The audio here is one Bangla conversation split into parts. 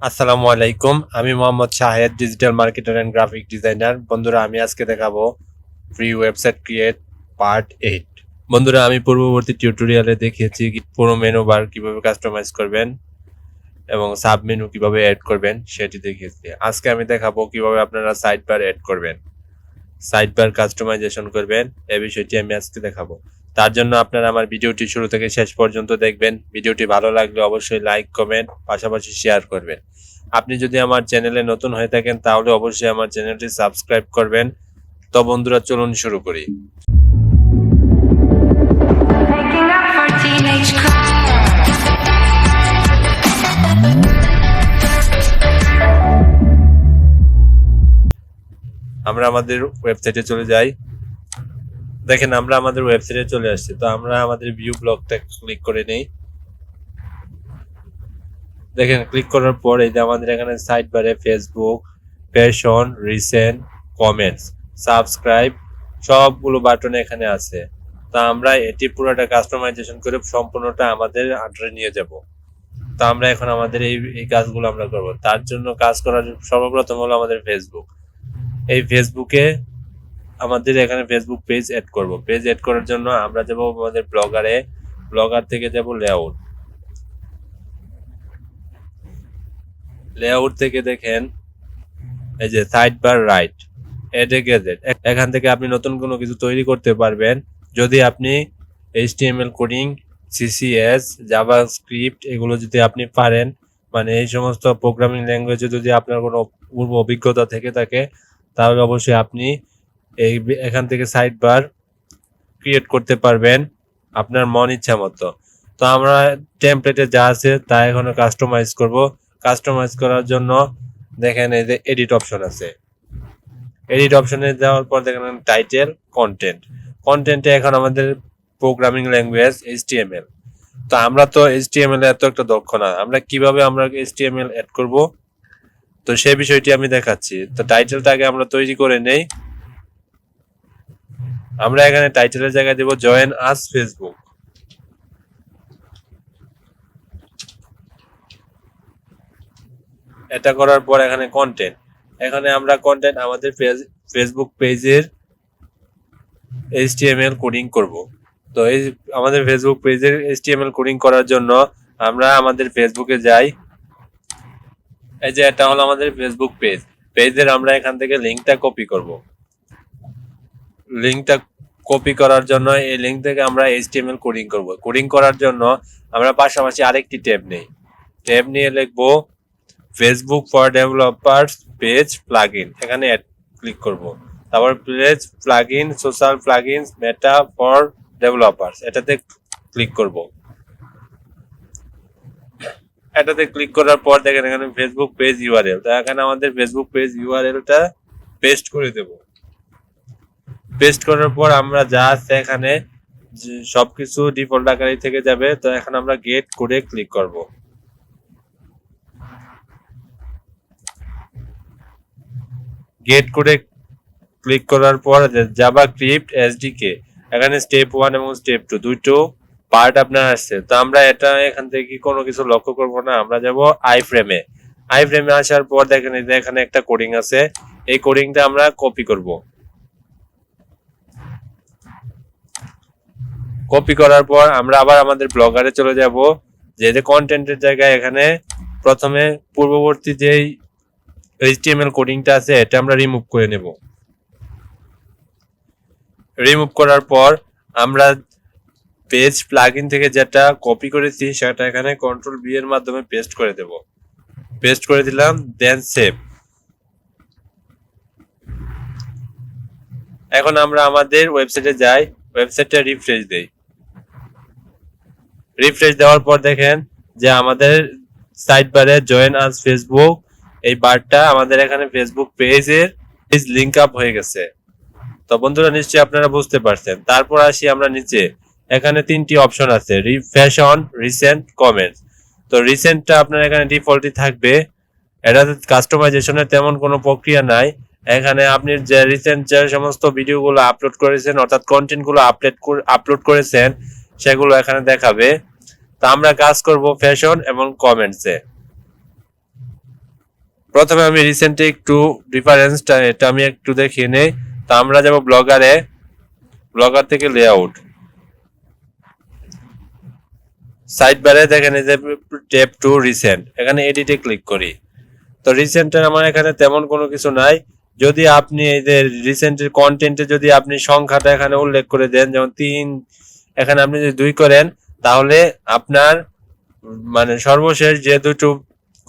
আসসালামু আলাইকুম, আমি Mohammad Shahed, digital marketer and graphic designer. বন্ধুরা, আমি আজকে দেখাবো ফ্রি ওয়েবসাইট ক্রিয়েট পার্ট 8। বন্ধুরা, আমি পূর্ববর্তী টিউটোরিয়ালে দেখিয়েছি পুরো মেনু বার কিভাবে কাস্টমাইজ করবেন এবং সাব মেনু কিভাবে অ্যাড করবেন সেটি দেখিয়েছি। আজকে আমি দেখাবো কিভাবে আপনারা সাইড বার অ্যাড করবেন, সাইড বার কাস্টমাইজেশন করবেন। এই বিষয়টি আমি আজকে দেখাবো। তার জন্য আপনারা আমার ভিডিওটি শুরু থেকে শেষ পর্যন্ত দেখবেন। ভিডিওটি ভালো লাগলে অবশ্যই লাইক, কমেন্ট, পাশাপাশি শেয়ার করবেন। আপনি যদি আমার চ্যানেলে নতুন হয়ে থাকেন তাহলে অবশ্যই আমার চ্যানেলটি সাবস্ক্রাইব করবেন। তো বন্ধুরা, চলুন শুরু করি। আমরা আমাদের ওয়েবসাইটে চলে যাই। দেখেন, আমরা আমাদের ওয়েবসাইটে চলে আসছি। তো আমরা আমাদের ভিউ ব্লগটা ক্লিক করে নেই। দেখেন, ক্লিক করার পর এই যে আমাদের এখানে সাইড বারে Facebook, fashion, recent, comments, subscribe সবগুলো বাটন এখানে আছে। তো আমরা এটি পুরোটা কাস্টমাইজেশন করে সম্পূর্ণটা আমাদের আন্ডারে নিয়ে যাব। তো আমরা এখন আমাদের এই কাজগুলো আমরা করব। তার জন্য কাজ করার সর্বপ্রথম হলো আমাদের ফেসবুক। এই ফেসবুকে আমাদের এখানে ফেসবুক পেজ এড করব। পেজ এড করার জন্য আমরা যাব আমাদের ব্লগারে। ব্লগার থেকে যাব লেআউট। লেআউট থেকে দেখেন এই যে সাইড বার রাইট, এড এ গেজেট। এখান থেকে আপনি নতুন কোনো কিছু তৈরি করতে পারবেন যদি আপনি HTML কোডিং, CSS, জাভাস্ক্রিপ্ট এগুলো যদি আপনি পারেন, মানে এই সমস্ত প্রোগ্রামিং ল্যাঙ্গুয়েজে যদি আপনার কোনো পূর্ব অভিজ্ঞতা থেকে থাকে তাহলে অবশ্যই আপনি এখান থেকে সাইড বার ক্রিয়েট করতে পারবেন আপনার মন ইচ্ছা মতো। তো আমরা টেমপ্লেটে যা আছে তা এখন কাস্টমাইজ করব। কাস্টমাইজ করার জন্য দেখেন এই যে এডিট অপশন আছে। এডিট অপশনে যাওয়ার পর দেখেন টাইটেল, কন্টেন্ট। কন্টেন্টে এখন আমাদের প্রোগ্রামিং ল্যাঙ্গুয়েজ HTML। তো আমরা তো HTML এত একটা দক্ষ না, আমরা কিভাবে HTML অ্যাড করব তো সেই বিষয়টি আমি দেখাচ্ছি। তো টাইটেলটাকে আমরা তৈরি করে নেই। আমরা এখানে টাইটেলের জায়গায় দেব জয়েন আস ফেসবুক। এটা করার পর এখানে কন্টেন্ট, এখানে আমরা কন্টেন্ট আমাদের ফেসবুক পেজের HTML কোডিং করব। তো এই আমাদের ফেসবুক পেজের HTML কোডিং করার জন্য আমরা আমাদের ফেসবুকে যাই। এই যে এটা হলো আমাদের ফেসবুক পেজের আমরা এখান থেকে লিংকটা কপি করব। লিংকটা কপি করার জন্য এই লিংক থেকে আমরা HTML কোডিং করব। কোডিং করার জন্য আমরা পাশাপাশি আরেকটি ট্যাব নেই। ট্যাব নিয়ে লিখব Facebook for developers page plugin. এখানে ক্লিক করব। তারপর page plugin, social plugins, meta for developers, এটাতে ক্লিক করব। এটাতে ক্লিক করার পর দেখেন এখানে ফেসবুক পেজ ইউআরএল। তো এখানে আমাদের ফেসবুক পেজ ইউআরএলটা পেস্ট করে দেব। পেস্ট করার পর আমরা যা আছে এখানে সবকিছু ডিফল্ট আকারে থেকে যাবে। তো এখন আমরা গেট কোডে ক্লিক করব। গেট কোডে ক্লিক করার পর জাভাস্ক্রিপ্ট এসডিকে, এখানে স্টেপ 1 এবং স্টেপ 2 দুটো পার্ট আপনার আসছে। তো আমরা এটা এখান থেকে কোনো কিছু লক্ষ্য করব না, আমরা যাব আইফ্রেমে। আইফ্রেমে আসার পর দেখেন এখানে একটা কোডিং আছে, এই কোডিংটা আমরা কপি করব। কপি করার পর আমরা আবার আমাদের ব্লগারে চলে যাব। যে কন্টেন্টের জায়গায় এখানে প্রথমে পূর্ববর্তী যেই HTML কোডিংটা আছে এটা আমরা রিমুভ করে নেব। রিমুভ করার পর আমরা পেজ প্লাগইন থেকে যেটা কপি করেছি সেটা এখানে কন্ট্রোল বি এর মাধ্যমে পেস্ট করে দেব। পেস্ট করে দিলাম, দেন সেভ। এখন আমরা আমাদের ওয়েবসাইটে যাই, ওয়েবসাইটটা রিফ্রেশ দেই। রিফ্রেশ দেওয়ার পর দেখেন যে আমাদের সাইড বারে জয়েন আস ফেসবুক এই বারটা আমাদের এখানে ফেসবুক পেজের লিংক আপ হয়ে গেছে। তো বন্ধুরা, নিশ্চয়ই আপনারা বুঝতে পারছেন। তারপর আসি আমরা নিচে, এখানে 3টি অপশন আছে, ফ্যাশন, রিসেন্ট, কমেন্টস। তো রিসেন্টটা আপনার এখানে ডিফল্টই থাকবে, এটাতে কাস্টমাইজেশনের তেমন কোনো প্রক্রিয়া নাই। এখানে আপনি যে রিসেন্ট যে সমস্ত ভিডিওগুলো আপলোড করেছেন অর্থাৎ কন্টেন্টগুলো আপলোড করেছেন সেগুলো এখানে দেখাবে। তো আমরা কাজ করব ফ্যাশন এবং কমেন্টসে। প্রথমে আমি রিসেন্টলি একটু ডিফারেন্সটা এটা আমি একটু দেখিয়ে নেই। তো আমরা যাব ব্লগারে, ব্লগার থেকে লেআউট, সাইড বারে দেখেন এই যে ট্যাব টু রিসেন্ট, এখানে এডিটে ক্লিক করি। তো রিসেন্টের আমার এখানে তেমন কোনো কিছু নাই। যদি আপনি এই যে রিসেন্টের কন্টেন্টে যদি আপনি সংখ্যাটা এখানে উল্লেখ করে দেন, যেমন 3, এখানে আপনি যদি 2 করেন, তাহলে আপনার মানে সর্বশেষ যে দুটো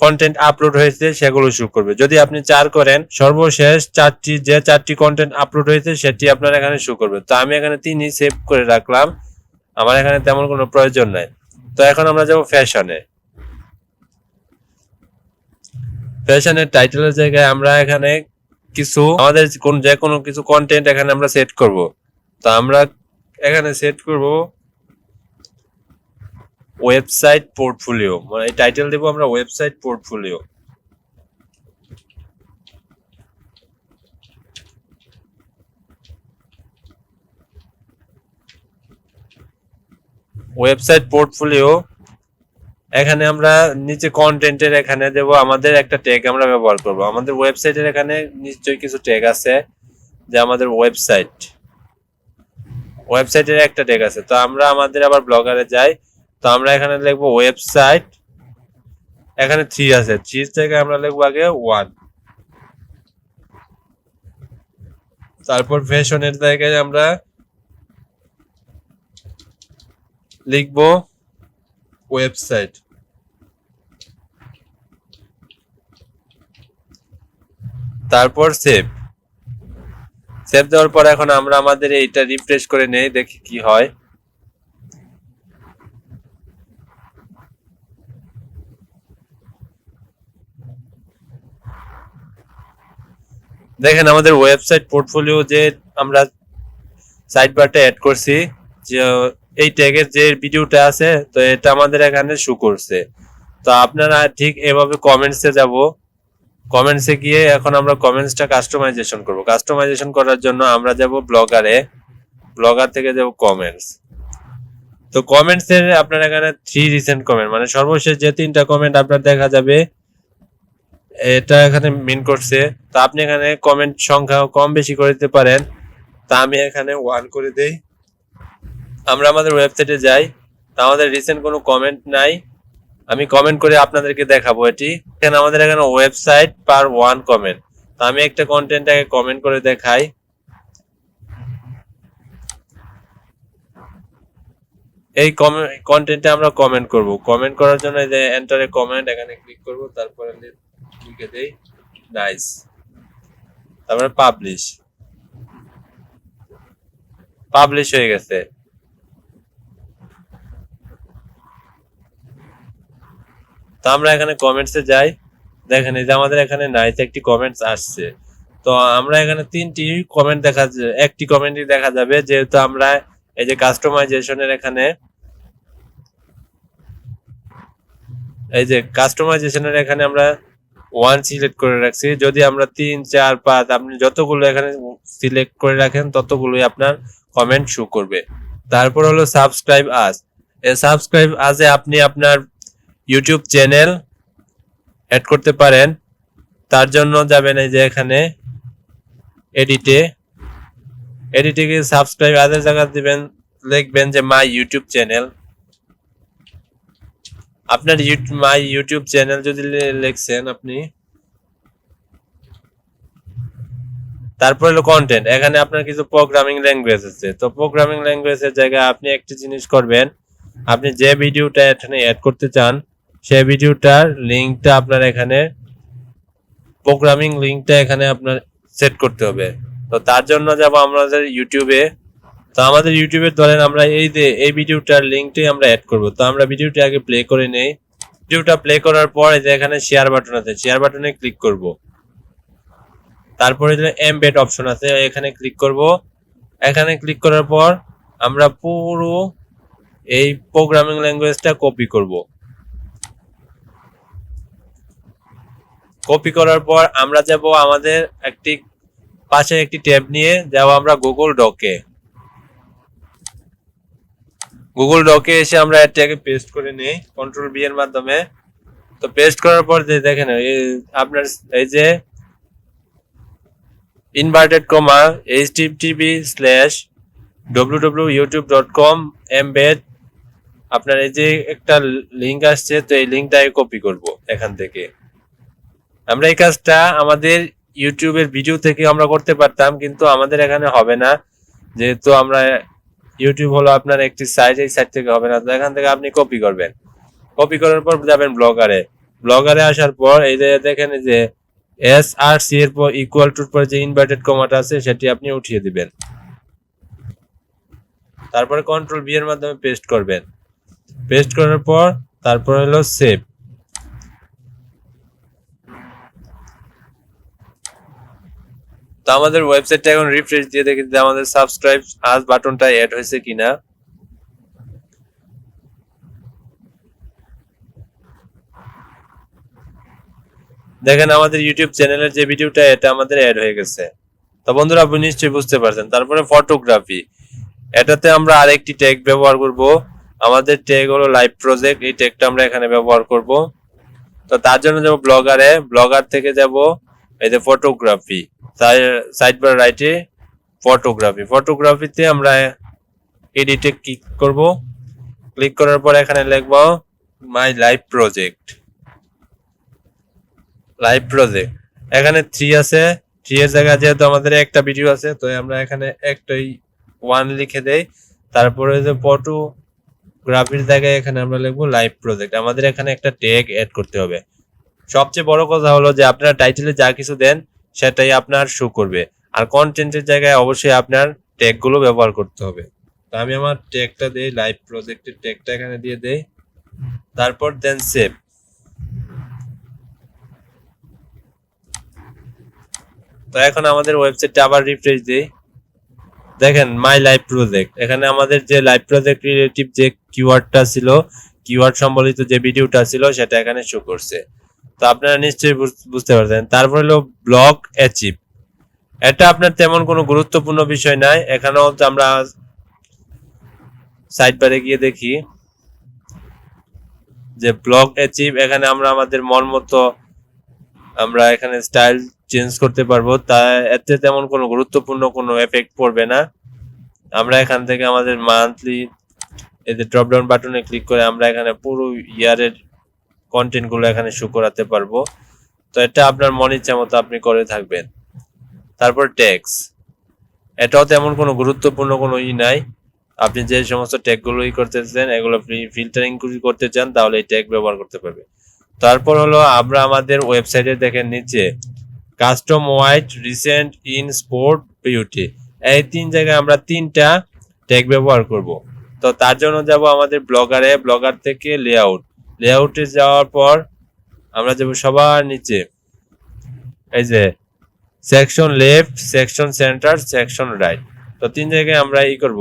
কন্টেন্ট আপলোড হয়েছে সেগুলো শো করবে। যদি আপনি 4 করেন, সর্বশেষ 4টি কন্টেন্ট আপলোড হয়েছে সেটি আপনার এখানে শো করবে। তো আমি এখানে 3ই সেভ করে রাখলাম, আমার এখানে তেমন কোনো প্রয়োজন নাই। তো এখন আমরা যাব ফ্যাশনে। ফ্যাশনের টাইটেলের জায়গায় আমরা এখানে কিছু আমাদের যে কোনো কিছু কন্টেন্ট এখানে আমরা সেট করব। তো আমরা এখানে সেট করব ওয়েবসাইট পোর্টফোলিও, মানে এই টাইটেল দেব আমরা ওয়েবসাইট পোর্টফোলিও। ওয়েবসাইট পোর্টফোলিও, এখানে আমরা নিচে কন্টেন্টের এখানে দেব আমাদের একটা ট্যাগ আমরা ব্যবহার করব। আমাদের ওয়েবসাইটের এখানে নিশ্চয়ই কিছু ট্যাগ আছে, যে আমাদের ওয়েবসাইটের একটা ট্যাগ আছে। তো আমরা আমাদের আবার ব্লগারে যাই, তো আমরা এখানে লিখবো ওয়েবসাইট, এখানে 3 আছে, 3 থেকে আমরা লিখবো আগে 1, তারপর ফ্যাশনের জায়গায় আমরা লিখবো ওয়েবসাইট, তারপর সেভ দেওয়ার পর এখন আমরা আমাদের এইটা রিফ্রেশ করে নেই, দেখি কি হয়। দেখেন আমাদের ওয়েবসাইট পোর্টফোলিও যে আমরা সাইড বারটা অ্যাড করছি, যে এই ট্যাগের যে ভিডিওটা আছে, তো এটা আমাদের এখানে শো করছে। তো আপনারা ঠিক এভাবে কমেন্টসে যাব, কমেন্টসে গিয়ে এখন আমরা কমেন্টসটা কাস্টমাইজেশন করব। কাস্টমাইজেশন করার জন্য আমরা যাব ব্লগারে, ব্লগার থেকে যাব কমেন্টস। তো কমেন্টসের আপনার এখানে 3 রিসেন্ট কমেন্ট, মানে সর্বশেষ যে 3টা কমেন্ট আপনার দেখা যাবে, এটা এখানে মিন করছে। তো আপনি এখানে কমেন্ট সংখ্যা কম বেশি করে দিতে পারেন। তা আমি এখানে 1 করে দেই। আমরা আমাদের ওয়েবসাইটে যাই, তা আমাদের রিসেন্ট কোনো কমেন্ট নাই, আমি কমেন্ট করে আপনাদেরকে দেখাবো এটি। এখানে আমাদের এখানে ওয়েবসাইট পার 1 কমেন্ট। তো আমি একটা কন্টেন্টটাকে কমেন্ট করে দেখাই। এই কন্টেন্টে আমরা কমেন্ট করব। কমেন্ট করার জন্য এই যে এন্টারে কমেন্ট, এখানে ক্লিক করব, তারপরে লিখে দেই নাইস, তারপরে পাবলিশ হয়ে গেছে। তো আমরা এখানে কমেন্টসে যাই, দেখেন এই যে আমাদের এখানে নাইস একটি কমেন্টস আসছে। তো আমরা এখানে 3টি কমেন্ট একটি কমেন্টই দেখা যাবে, যেহেতু আমরা এই যে কাস্টমাইজেশনের এখানে আমরা 1 সিলেক্ট করে রাখছি। যদি আমরা 3, 4, 5 আপনি যতগুলো এখানে সিলেক্ট করে রাখেন ততগুলোই আপনার কমেন্ট শো করবে। তারপর হলো সাবস্ক্রাইব আস। এই সাবস্ক্রাইব আসে আপনি আপনার ইউটিউব চ্যানেল অ্যাড করতে পারেন। তার জন্য যাবেন এই যে এখানে এডিটে গিয়ে সাবস্ক্রাইব আদের জায়গা দিবেন, লিখবেন যে মাই ইউটিউব চ্যানেল। আপনার মাই ইউটিউব চ্যানেল যদি লিখছেন আপনি, তারপর হলো কন্টেন্ট, এখানে আপনার কিছু প্রোগ্রামিং ল্যাঙ্গুয়েজ আছে। তো প্রোগ্রামিং ল্যাঙ্গুয়েজের জায়গায় আপনি একটি জিনিস করবেন, আপনি যে ভিডিওটা এখানে অ্যাড করতে চান সেই ভিডিওটার লিঙ্কটা আপনার এখানে প্রোগ্রামিং লিঙ্কটা এখানে আপনার সেট করতে হবে। তো তার জন্য যাব আমাদের ইউটিউবে। তো আমাদের ইউটিউবে ধরেন আমরা এই ভিডিওটার লিঙ্কটি আমরা অ্যাড করব। তো আমরা ভিডিওটি আগে প্লে করে নেই। ভিডিওটা প্লে করার পর এই যে এখানে শেয়ার বাটন আছে, শেয়ার বাটনে ক্লিক করব। তারপরে যে এমবেড অপশন আছে এখানে ক্লিক করব। এখানে ক্লিক করার পর আমরা পুরো এই প্রোগ্রামিং ল্যাঙ্গুয়েজটা কপি করব। কপি করার পর আমরা যাব আমাদের পাশে একটি ট্যাব নিয়ে যাব আমরা গুগল ডকে এসে আমরা এটাকে পেস্ট করে নেই কন্ট্রোল বি এর মাধ্যমে। তো পেস্ট করার পর যে দেখেন আপনার এই যে ইনভার্টেড কমা http/www.youtube.com এমবেড আপনার এই যে একটা লিংক আসছে, তো এই লিংকটাই কপি করব এখান থেকে। আমরা এই কাজটা আমাদের ইউটিউবের ভিডিও থেকে আমরা করতে পারতাম, কিন্তু আমাদের এখানে হবে না, যেহেতু আমরা ইউটিউব হলো আপনার একটি সাইট, এই সাইট থেকে হবে না। তো এখান থেকে আপনি কপি করবেন, কপি করার পর যাবেন ব্লগারে। ব্লগারে আসার পর এই যে দেখেন যে SRC এর পর ইকুয়াল টুর পর যে ইনভার্টেড কমাটা আছে সেটি আপনি উঠিয়ে দিবেন। তারপরে কন্ট্রোল ভি এর মাধ্যমে পেস্ট করবেন। পেস্ট করার পর তারপর হলো সেভ। তো আমাদের ওয়েবসাইটটা এখন রিফ্রেশ দিয়ে দেখি যে আমাদের সাবস্ক্রাইব আজ বাটনটা অ্যাড হয়েছে কিনা। দেখেন আমাদের ইউটিউব চ্যানেলের যে ভিডিওটা এটা আমাদের অ্যাড হয়ে গেছে। তো বন্ধুরা আপনি নিশ্চয়ই বুঝতে পারছেন। তারপরে ফটোগ্রাফি, এটাতে আমরা আরেকটি ট্যাগ ব্যবহার করব। আমাদের ট্যাগ হলো লাইভ প্রজেক্ট, এই ট্যাগটা আমরা এখানে ব্যবহার করব। তো তার জন্য যাব ব্লগারে, ব্লগার থেকে যাব এই যে ফটোগ্রাফি, সাইড বার রাইটে ফটোগ্রাফি, ফটোগ্রাফিতে আমরা এডিটে ক্লিক করব। ক্লিক করার পর এখানে লিখব my live project, live project. এখানে 3 আছে, 3 এর জায়গায় যেহেতু আমাদের একটা ভিডিও আছে, তো আমরা এখানে একটাই 1 লিখে দেই। তারপরে যে ফটোগ্রাফির জায়গায় এখানে আমরা লিখবো লাইভ প্রজেক্ট। আমাদের এখানে একটা ট্যাগ অ্যাড করতে হবে। সবচেয়ে বড় কথা হলো যে আপনার টাইটেলে যা কিছু দেন সেটাই আপনার শো করবে, আর কন্টেন্টের জায়গায় অবশ্যই আপনার ট্যাগ গুলো ব্যবহার করতে হবে। তো আমি আমার ট্যাগটা দেই, লাইভ প্রজেক্টের ট্যাগটা এখানে দিয়ে দেই, তারপর দেন সেভ। তো এখন আমাদের ওয়েবসাইটটা আবার রিফ্রেশ দিই। দেখেন মাই লাইভ প্রজেক্ট, এখানে আমাদের যে লাইভ প্রজেক্ট রিলেটিভ যে কিওয়ার্ডটা ছিল, কিওয়ার্ড সম্বলিত যে ভিডিওটা ছিল সেটা এখানে শো করছে। তো আপনারা নিশ্চয়ই বুঝতে পারছেন। তারপর হলো ব্লগ অ্যাচিভ, এটা আপনার তেমন কোনো গুরুত্বপূর্ণ বিষয় নাই। এখানেও আমরা সাইড বারে গিয়ে দেখি যে ব্লগ অ্যাচিভ, এখানে আমরা আমাদের মন মতো আমরা এখানে স্টাইল চেঞ্জ করতে পারবো। তা এতে তেমন কোনো গুরুত্বপূর্ণ কোনো এফেক্ট পড়বে না। আমরা এখান থেকে আমাদের মান্থলি এই যে ড্রপ ডাউন বাটনে ক্লিক করে আমরা এখানে পুরো ইয়ারের কন্টেন্ট গুলো এখানে শো করাতে পারবো। তো এটা আপনার মন ইচ্ছা মতো আপনি করে থাকবেন। তারপর ট্যাগস, এটাও তেমন কোনো গুরুত্বপূর্ণ কোনো নাই। আপনি যে সমস্ত ট্যাগ গুলো করতেছেন এগুলো ফিল্টারিং করতে চান তাহলে এই ট্যাগ ব্যবহার করতে পারবে। তারপর হলো আমরা আমাদের ওয়েবসাইটে দেখেন নিচে custom wide recent in sport beauty, এই 3 জায়গায় আমরা 3টা ট্যাগ ব্যবহার করব। তো তার জন্য যাব আমাদের ব্লগারে, ব্লগার থেকে লেআউট, লেআউটে যাওয়ার পর আমরা যাব সবার নিচে এই যে section left, section centre, section right. তো 3 জায়গায় আমরা করব।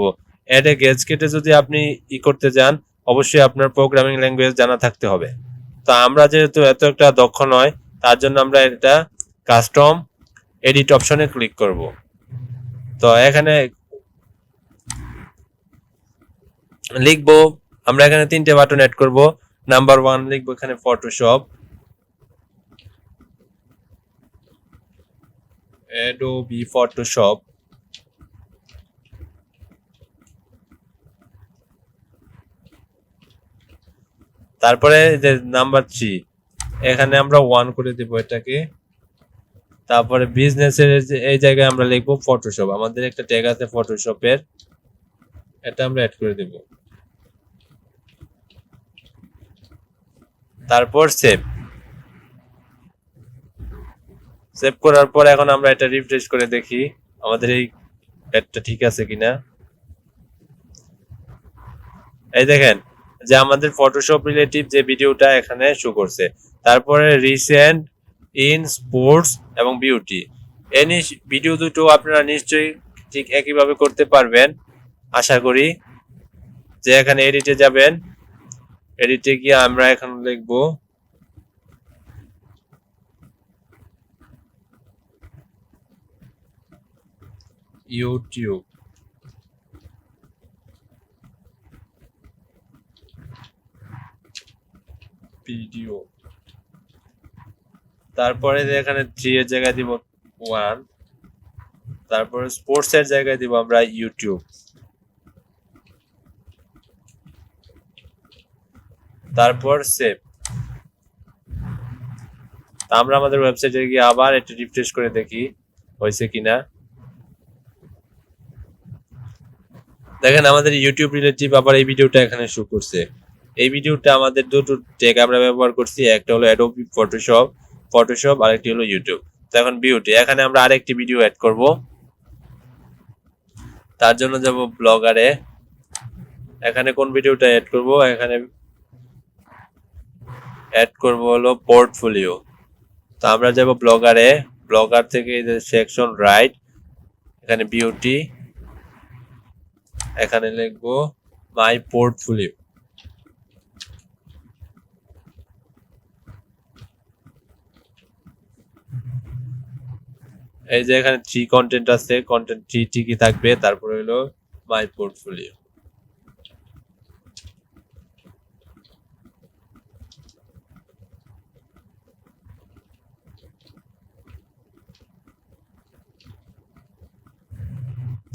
এড এ গেজ কেটে যদি আপনি করতে যান অবশ্যই আপনার প্রোগ্রামিং ল্যাঙ্গুয়েজ জানা থাকতে হবে। তো আমরা যেহেতু এত একটা দক্ষ নয় তার জন্য আমরা এটা কাস্টম এডিট অপশনে ক্লিক করব। তো এখানে লিখবো আমরা এখানে 3টে বাটন অ্যাড করব। নাম্বার 1 লিখবো এখানে ফটোশপ, অ্যাডোবি ফটোশপ। তারপরে যে নাম্বার 3 এখানে আমরা 1 করে দেব এটাকে। তারপরে বিজনেসের এই জায়গায় আমরা লিখবো ফটোশপ, আমাদের একটা ট্যাগ আছে ফটোশপের, এটা আমরা অ্যাড করে দেব। তারপর সেভ, সেভ করার পর এখন আমরা এটা রিফ্রেশ করে দেখি আমাদের এই অ্যাডটা ঠিক আছে কিনা। এই দেখেন যে আমাদের ফটোশপ রিলেটিভ যে ভিডিওটা এখানে শো করছে। তারপরে রিসেন্ট ইন স্পোর্টস এবং বিউটি, এই ভিডিও দুটো আপনারা নিশ্চয়ই ঠিক একইভাবে করতে পারবেন আশা করি। যে এখানে এডিটে যাবেন, এডিটে গিয়ে আমরা এখন লিখবো ইউটিউব ভিডিও তারপরে এখানে 3 এর জায়গায় দিব 1, তারপরে স্পোর্টস এর জায়গায় দিব আমরা ইউটিউব, তারপর সেভ। আমরা আমাদের ওয়েবসাইটে গিয়ে আবার একটু রিফ্রেশ করে দেখি হয়েছে কিনা। দেখেন আমাদের ইউটিউব রিলেটিভ আবার এই ভিডিওটা এখানে শো করছে। এই ভিডিওটা আমাদের দুটো ট্যাগ আমরা ব্যবহার করছি, একটা হলো অ্যাডোবি ফটোশপ আর একটি হলো ইউটিউব। তো এখন বিউটি, এখানে আমরা আরেকটি ভিডিও অ্যাড করব। তার জন্য যাব ব্লগারে, এখানে কোন ভিডিওটা অ্যাড করব, এখানে অ্যাড করব হলো পোর্টফোলিও। তো আমরা যাব ব্লগারে, ব্লগার থেকে এই যে সেকশন রাইট, এখানে বিউটি, এখানে লিখবো মাই পোর্টফোলিও। এই যে এখানে 3 কন্টেন্ট আছে, কন্টেন্ট 3 ঠিকই থাকবে, তারপরে হলো মাই পোর্টফোলিও।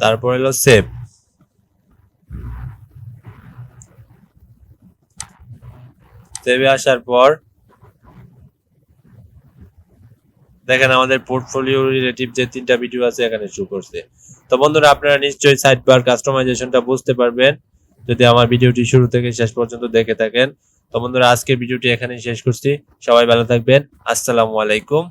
তারপর হলো সেভ। সেভে আসার পর দেখেন আমাদের পোর্টফোলিও রিলেটিভ যে 3টা ভিডিও আছে এখানে শো করছে। তো বন্ধুরা আপনারা নিশ্চয়ই সাইড বার কাস্টমাইজেশনটা বুঝতে পারবেন যদি আমার ভিডিওটি শুরু থেকে শেষ পর্যন্ত দেখে থাকেন। তো বন্ধুরা আজকের ভিডিওটি এখানেই শেষ করছি, সবাই ভালো থাকবেন, আসসালামু আলাইকুম।